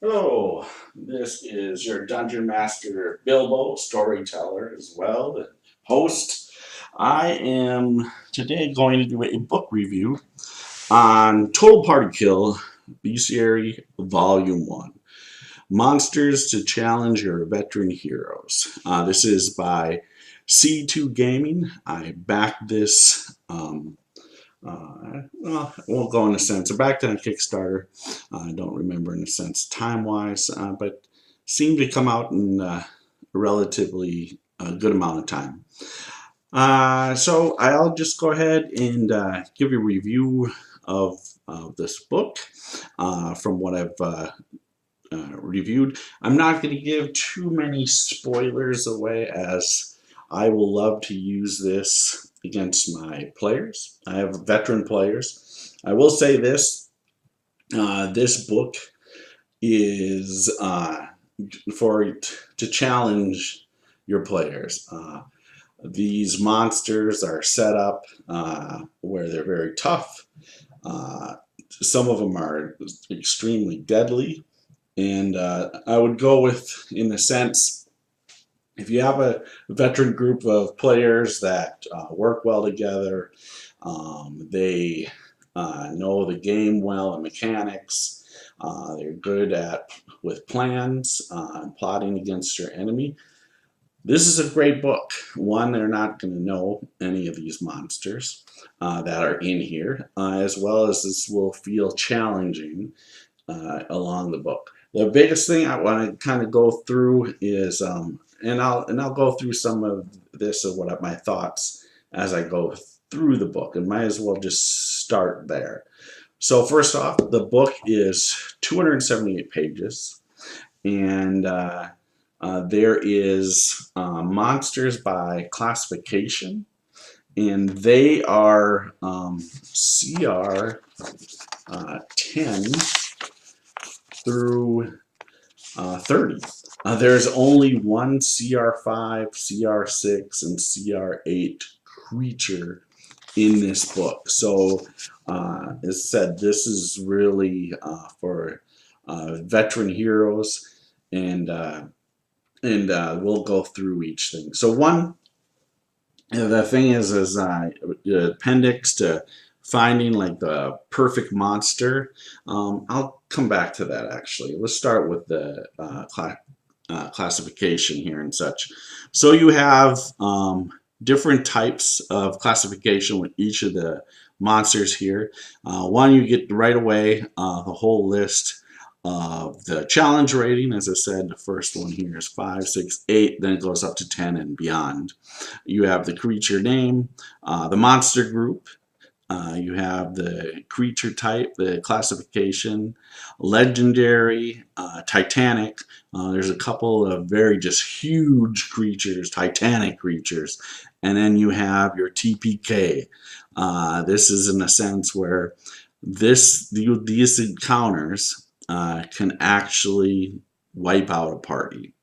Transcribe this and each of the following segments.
Hello, this is your Dungeon Master Bilbo, storyteller as well, the host. I am today going to do a book review on Total Party Kill, Bestiary Volume 1. Monsters to Challenge Your Veteran Heroes. This is by C2Gaming. I backed this well, I won't go in a sense. I backed on Kickstarter. I don't remember in a sense time-wise, but seemed to come out in a relatively good amount of time. So I'll just go ahead and give you a review of this book from what I've reviewed. I'm not going to give too many spoilers away, as I will love to use this against my players. I have veteran players. I will say this, this book is to challenge your players. These monsters are set up where they're very tough. Some of them are extremely deadly. And I would go with, in a sense, if you have a veteran group of players that work well together, they know the game well and mechanics, they're good at with plans and plotting against your enemy. This is a great book. One, they're not going to know any of these monsters that are in here, as well as this will feel challenging along the book. The biggest thing I want to kind of go through is, and I'll go through some of this of what my thoughts as I go through the book, and might as well just start there. So first off, the book is 278 pages, and there is monsters by classification, and they are CR 10 through 30. There's only one CR5, CR6, and CR8 creature in this book. So, as said, this is really for veteran heroes, and we'll go through each thing. So the thing is the appendix to finding like the perfect monster. I'll come back to that actually. Let's start with the classification here and such. So you have different types of classification with each of the monsters here. One, you get right away the whole list of the challenge rating. As I said, the first one here is 5, 6, 8, then it goes up to 10 and beyond. You have the creature name, the monster group, you have the creature type, the classification, legendary, titanic. There's a couple of very just huge creatures, titanic creatures. And then you have your TPK. This is in a sense where these encounters can actually wipe out a party,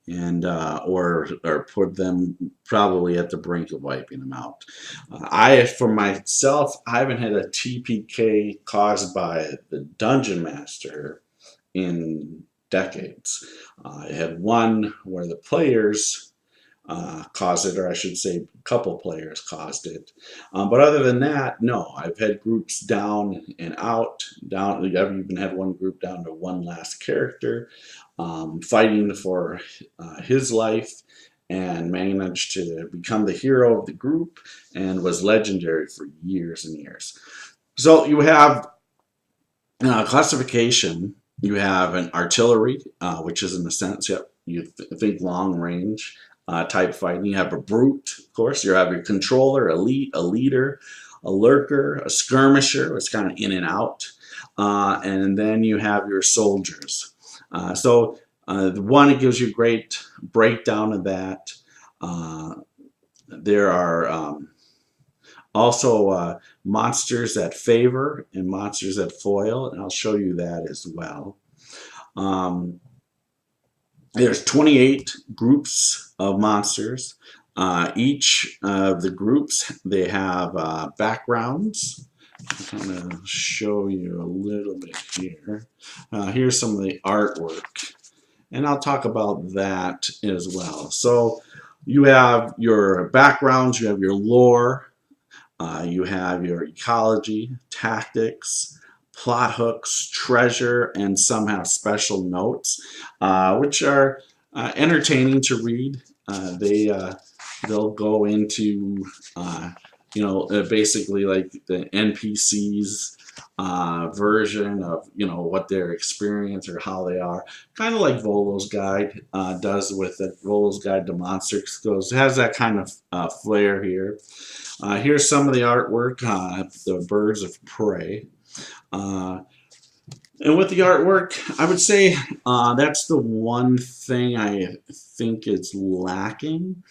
and or put them probably at the brink of wiping them out. For myself, I haven't had a TPK caused by the Dungeon Master in decades. I had one where the players caused it, or I should say a couple players caused it. But other than that, no. I've had groups down and out. I've even had one group down to one last character, fighting for his life, and managed to become the hero of the group and was legendary for years and years. So you have classification. You have an artillery, which is in a sense, you think long range type fighting. You have a brute, of course. You have your controller, a leader, a lurker, a skirmisher. It's kind of in and out. And then you have your soldiers. The one, it gives you a great breakdown of that. There are also monsters that favor and monsters that foil, and I'll show you that as well. There's 28 groups of monsters. Each of the groups, they have backgrounds I'm going to show you a little bit here. Here's some of the artwork, and I'll talk about that as well. So you have your backgrounds, you have your lore, you have your ecology, tactics, plot hooks, treasure, and some have special notes, which are entertaining to read. They'll go into basically like the NPCs version of what their experience or how they are, kind of like Volo's Guide does with it. Volo's Guide to Monsters goes has that kind of flair here. Here's some of the artwork, the birds of prey. Uh, and with the artwork, I would say that's the one thing I think is lacking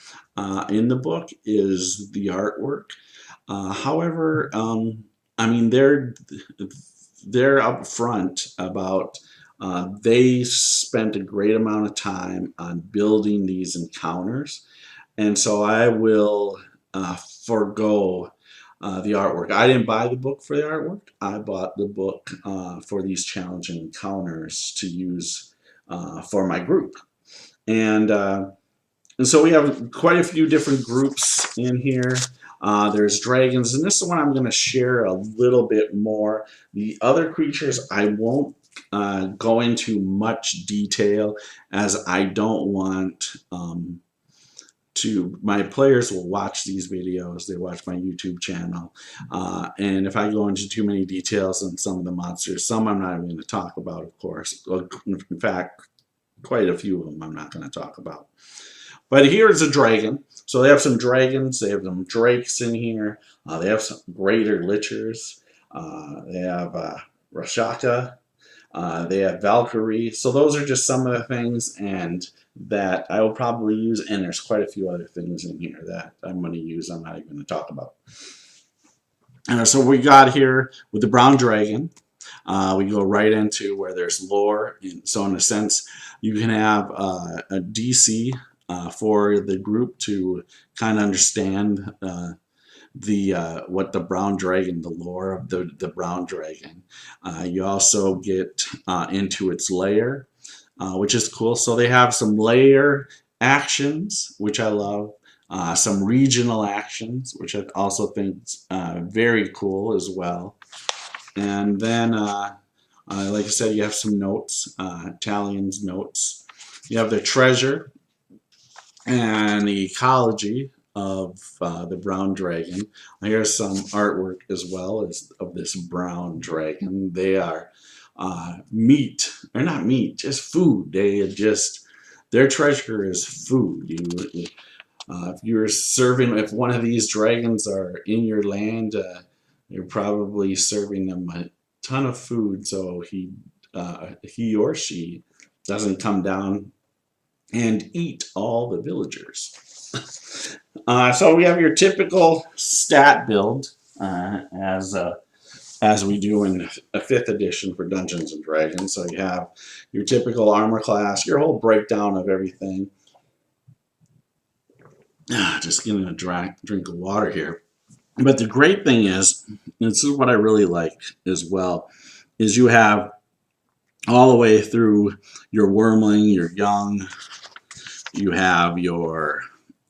in the book is the artwork. However, I mean they're upfront about they spent a great amount of time on building these encounters, and so I will forego the artwork. I didn't buy the book for the artwork. I bought the book for these challenging encounters to use for my group. And and so we have quite a few different groups in here. There's dragons, and this is one I'm going to share a little bit more. The other creatures I won't go into much detail, as I don't want my players will watch these videos, they watch my YouTube channel, and if I go into too many details on some of the monsters, some I'm not even going to talk about, of course. In fact, quite a few of them I'm not going to talk about. But here's a dragon. So they have some dragons, they have some drakes in here, they have some greater lichers, they have Rashaka, they have Valkyrie. So those are just some of the things and that I will probably use. And there's quite a few other things in here that I'm going to use. I'm not even going to talk about. So we got here with the brown dragon. We go right into where there's lore. And so in a sense, you can have a DC for the group to kind of understand what the brown dragon, the lore of the brown dragon. You also get into its lair, which is cool. So they have some lair actions, which I love. Some regional actions, which I also think very cool as well. And then, like I said, you have some notes, Italian's notes. You have the treasure and the ecology of the brown dragon. Here's some artwork as well as of this brown dragon. They are meat, or not meat, just food. Their treasure is food. If one of these dragons are in your land, you're probably serving them a ton of food, so he or she doesn't come down and eat all the villagers. So we have your typical stat build as we do in a 5th edition for Dungeons and Dragons. So you have your typical armor class, your whole breakdown of everything. Just getting a drink of water here. But the great thing is, this is what I really like as well, is you have all the way through your wormling, your young, you have your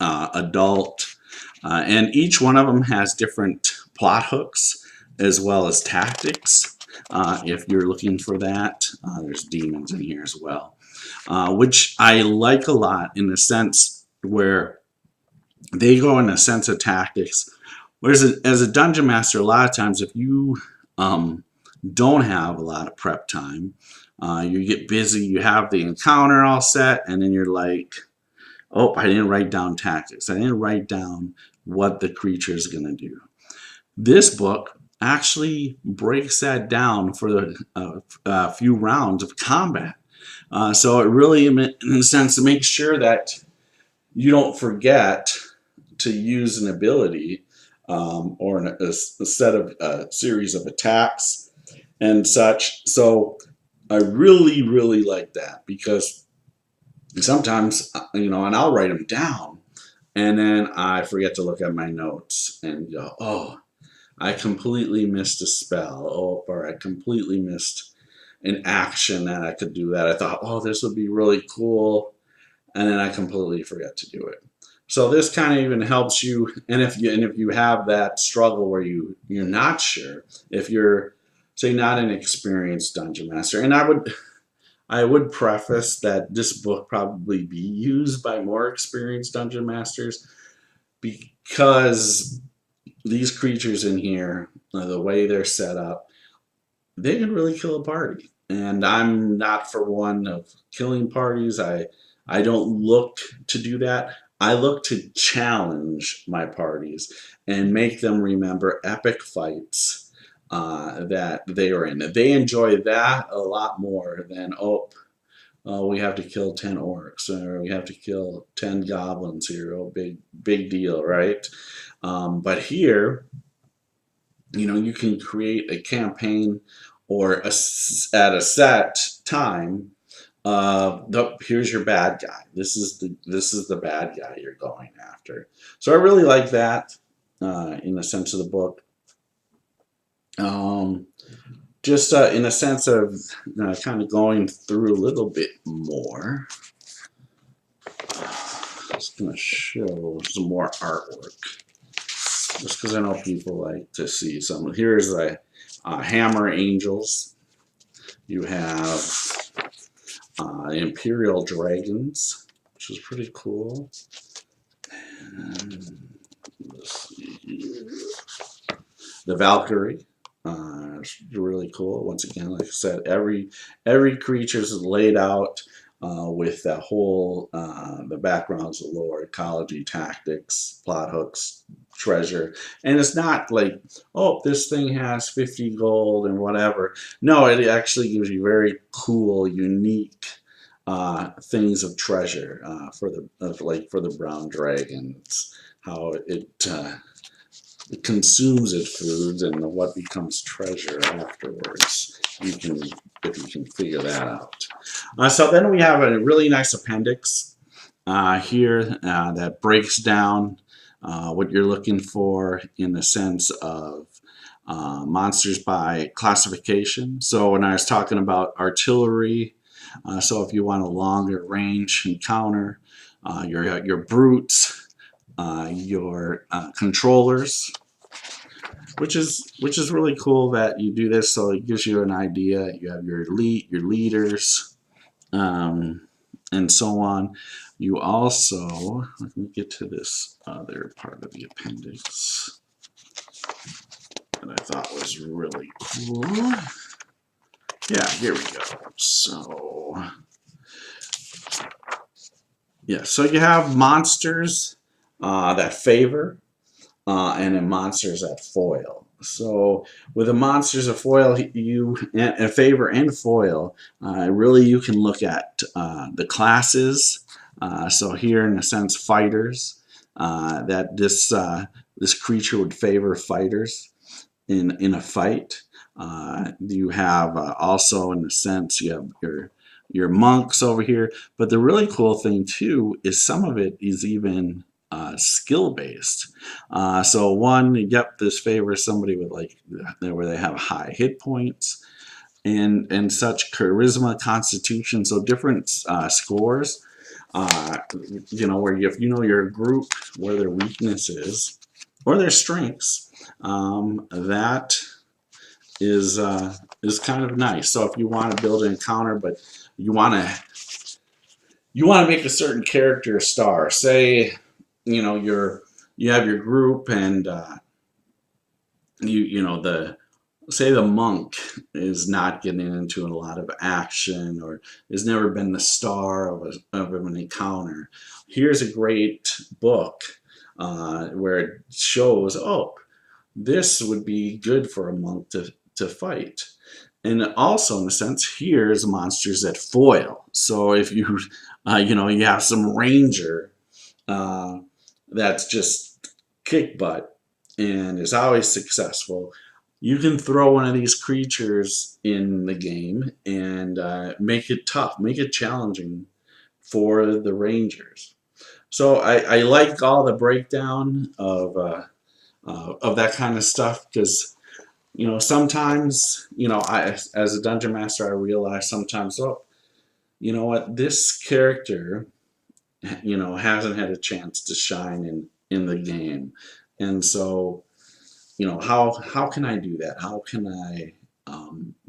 adult, and each one of them has different plot hooks as well as tactics. If you're looking for that, there's demons in here as well, which I like a lot in the sense where they go in a sense of tactics. Whereas as a dungeon master, a lot of times if you don't have a lot of prep time, you get busy, you have the encounter all set, and then you're like, oh, I didn't write down tactics. I didn't write down what the creature is going to do. This book actually breaks that down for a few rounds of combat. So it really, in a sense, makes sure that you don't forget to use an ability or a set of series of attacks and such. So I really, really like that because sometimes, and I'll write them down and then I forget to look at my notes and go, oh, I completely missed a spell, or I completely missed an action that I could do that. I thought, oh, this would be really cool, and then I completely forget to do it. So this kind of even helps you, and if you have that struggle where you're not sure, if you're say not an experienced dungeon master, and I would preface that this book probably be used by more experienced dungeon masters because these creatures in here, the way they're set up, they can really kill a party. And I'm not for one of killing parties. I don't look to do that. I look to challenge my parties and make them remember epic fights that they are in. They enjoy that a lot more than, we have to kill 10 orcs or we have to kill 10 goblins here. Oh, big deal, right? But here, you can create a campaign or at a set time. Here's your bad guy. This is the bad guy you're going after. So I really like that in the sense of the book. Just in a sense of kind of going through a little bit more. Just gonna show some more artwork. Just because I know people like to see some. Here's a Hammer Angels. You have Imperial Dragons, which is pretty cool. And let's see here. The Valkyrie. It's really cool. Once again, like I said, every creature is laid out with the whole the backgrounds, the lore, ecology, tactics, plot hooks, treasure, and it's not like, oh, this thing has 50 gold and whatever. No, it actually gives you very cool, unique things of treasure for the brown dragons. How it consumes its foods and what becomes treasure afterwards. If you can figure that out. So then we have a really nice appendix here that breaks down what you're looking for in the sense of monsters by classification. So when I was talking about artillery, so if you want a longer range encounter, your brutes, your controllers, which is really cool that you do this. So it gives you an idea. You have your leaders, and so on. You also, let me get to this other part of the appendix that I thought was really cool. Yeah, here we go. So yeah, so you have monsters that favor and then monsters that foil. So with the monsters of foil, you favor and foil, really you can look at the classes. So here, in a sense, fighters. That this creature would favor fighters in a fight. You have also, in a sense, you have your monks over here. But the really cool thing too is some of it is even skill based. So one, yep, this favors somebody with where they have high hit points and such, charisma, constitution, so different scores. Where if you know your group, where their weakness is or their strengths, that is kind of nice. So if you want to build an encounter, but you want to make a certain character a star, say you have your group and say the monk is not getting into a lot of action or has never been the star of an encounter. Here's a great book where it shows, oh, this would be good for a monk to fight. And also, in a sense, here's monsters that foil. So if you you have some ranger that's just kick butt and is always successful, you can throw one of these creatures in the game and make it tough, make it challenging for the rangers. So I like all the breakdown of of that kind of stuff, because sometimes I, as a dungeon master, I realize sometimes, oh, you know what, this character hasn't had a chance to shine in the game, and so how can I do that? How can I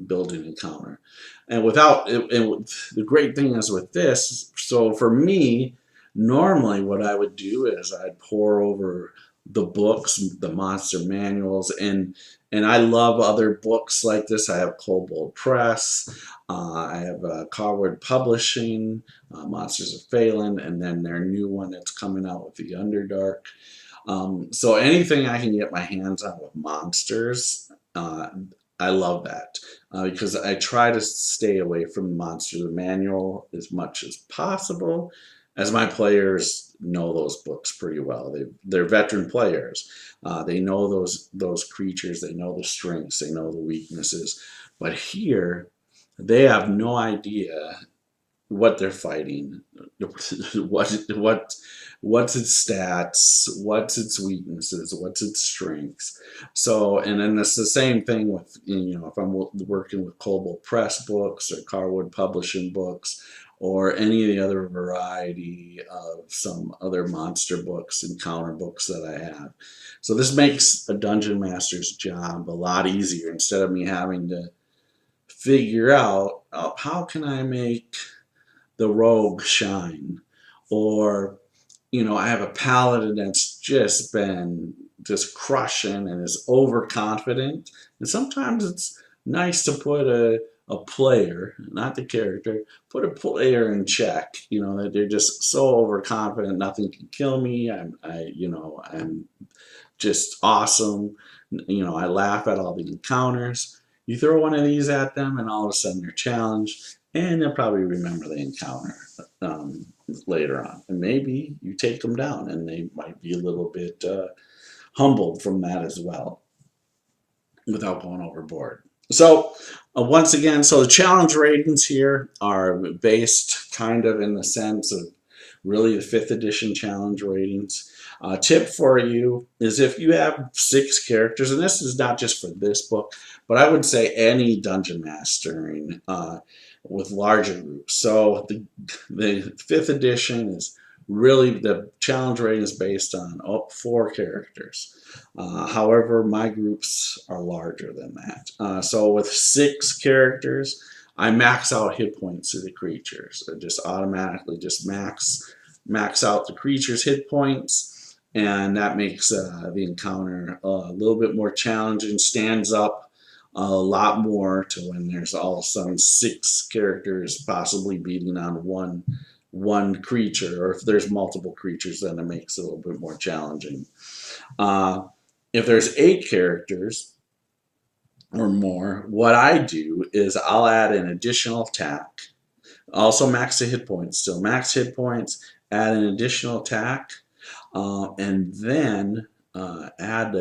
build an encounter? And the great thing is with this, so for me, normally what I would do is I'd pour over the books, the monster manuals, and I love other books like this. I have Kobold Press, I have Carwood Publishing, Monsters of Phelan, and then their new one that's coming out with the Underdark. So anything I can get my hands on with monsters, I love that, because I try to stay away from the monster manual as much as possible, as my players know those books pretty well. They're veteran players. They know those creatures. They know the strengths. They know the weaknesses. But here, they have no idea what they're fighting, what what's its stats, what's its weaknesses, what's its strengths. So, and then it's the same thing with if I'm working with Kobold Press books or Carwood Publishing books or any of the other variety of some other monster books and counter books that I have. So this makes a dungeon master's job a lot easier instead of me having to figure out, oh, how can I make the rogue shine, or I have a paladin that's just crushing and is overconfident, and sometimes it's nice to put a player, not the character, put a player in check. That they're just so overconfident, nothing can kill me. I'm just awesome. I laugh at all the encounters. You throw one of these at them, and all of a sudden they're challenged, and they'll probably remember the encounter um, later on. And maybe you take them down, and they might be a little bit humbled from that as well, without going overboard. So, once again, so the challenge ratings here are based kind of in the sense of really the fifth edition challenge ratings. Tip for you is if you have 6 characters, and this is not just for this book, but I would say any dungeon mastering with larger groups. So the fifth edition is really, the challenge rating is based on 4 characters. However, my groups are larger than that. So with 6 characters, I max out hit points of the creatures. I just automatically just max out the creature's hit points, and that makes the encounter a little bit more challenging. Stands up a lot more to when there's all of a sudden 6 characters possibly beating on one creature, or if there's multiple creatures, then it makes it a little bit more challenging. If there's 8 characters or more, what I do is I'll add an additional attack. Also max the hit points, still max hit points, add an additional attack, and then add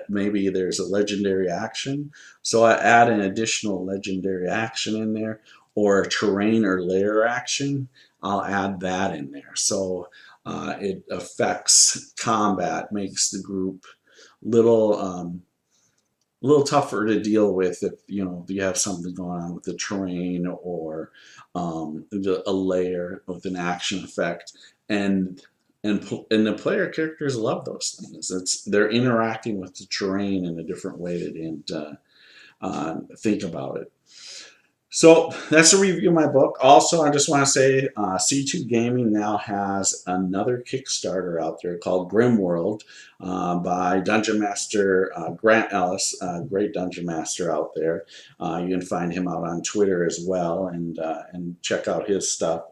maybe there's a legendary action. So I add an additional legendary action in there, or a terrain or lair action. I'll add that in there. So it affects combat, makes the group little little tougher to deal with if you have something going on with the terrain, or a layer with an action effect, and and the player characters love those things. They're interacting with the terrain in a different way they didn't think about it. So that's a review of my book. Also, I just want to say C2Gaming now has another Kickstarter out there called Grimworld by Dungeon Master Grant Ellis, a great Dungeon Master out there. You can find him out on Twitter as well, and check out his stuff.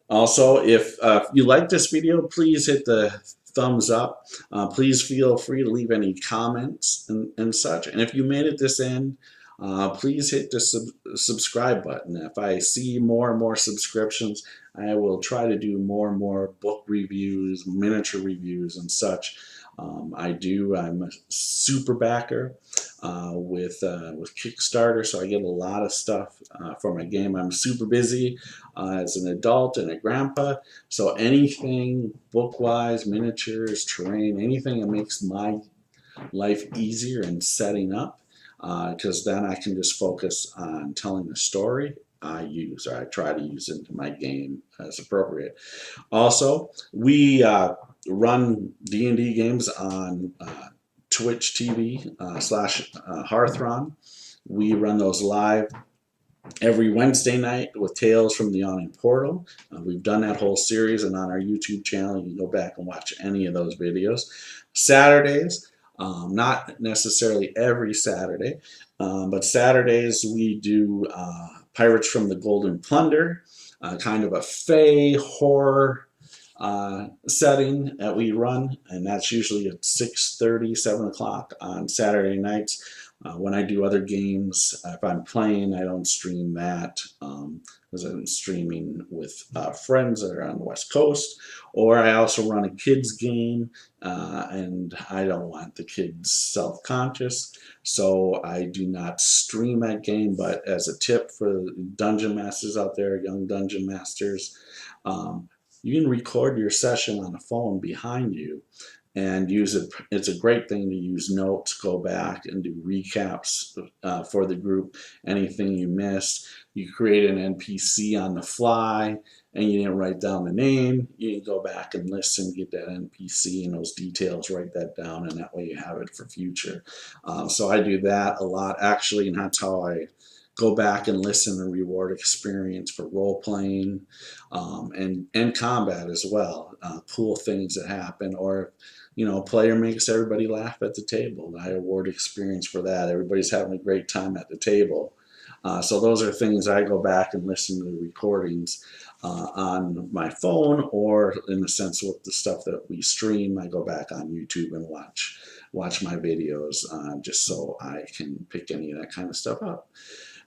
Also, if you like this video, please hit the thumbs up. Please feel free to leave any comments and such. And if you made it this end, please hit the subscribe button. If I see more and more subscriptions, I will try to do more and more book reviews, miniature reviews, and such. I'm a super backer. with Kickstarter, so I get a lot of stuff for my game. I'm super busy as an adult and a grandpa, so anything book-wise, miniatures, terrain, anything that makes my life easier and setting up, because then I can just focus on telling the story. I try to use into my game as appropriate. Also, we run D&D games on Twitch TV / Hearthron. We run those live every Wednesday night with Tales from the Yawning Portal. We've done that whole series, and on our YouTube channel, you can go back and watch any of those videos. Saturdays, not necessarily every Saturday, but Saturdays we do Pirates from the Golden Plunder, kind of a fae horror setting that we run, and that's usually at 6:30, 7 o'clock on Saturday nights. When I do other games, if I'm playing, I don't stream that because I'm streaming with friends that are on the West Coast. Or I also run a kids game, and I don't want the kids self-conscious, so I do not stream that game. But as a tip for dungeon masters out there, young dungeon masters, you can record your session on a phone behind you and use it. It's a great thing to use notes, go back and do recaps for the group, anything you missed. You create an NPC on the fly and you didn't write down the name. You can go back and listen, get that NPC and those details, write that down, and that way you have it for future. So I do that a lot, actually, and that's how I go back and listen and reward experience for role playing, and combat as well. Cool things that happen, or a player makes everybody laugh at the table. I award experience for that. Everybody's having a great time at the table. So those are things I go back and listen to the recordings on my phone, or in the sense with the stuff that we stream, I go back on YouTube and watch my videos just so I can pick any of that kind of stuff up.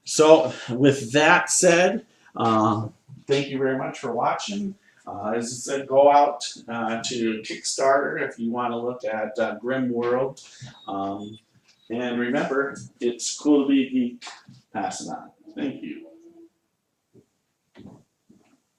So with that said, thank you very much for watching. As I said, go out to Kickstarter if you want to look at Grim World. And remember, it's cool to be a geek. Pass it on.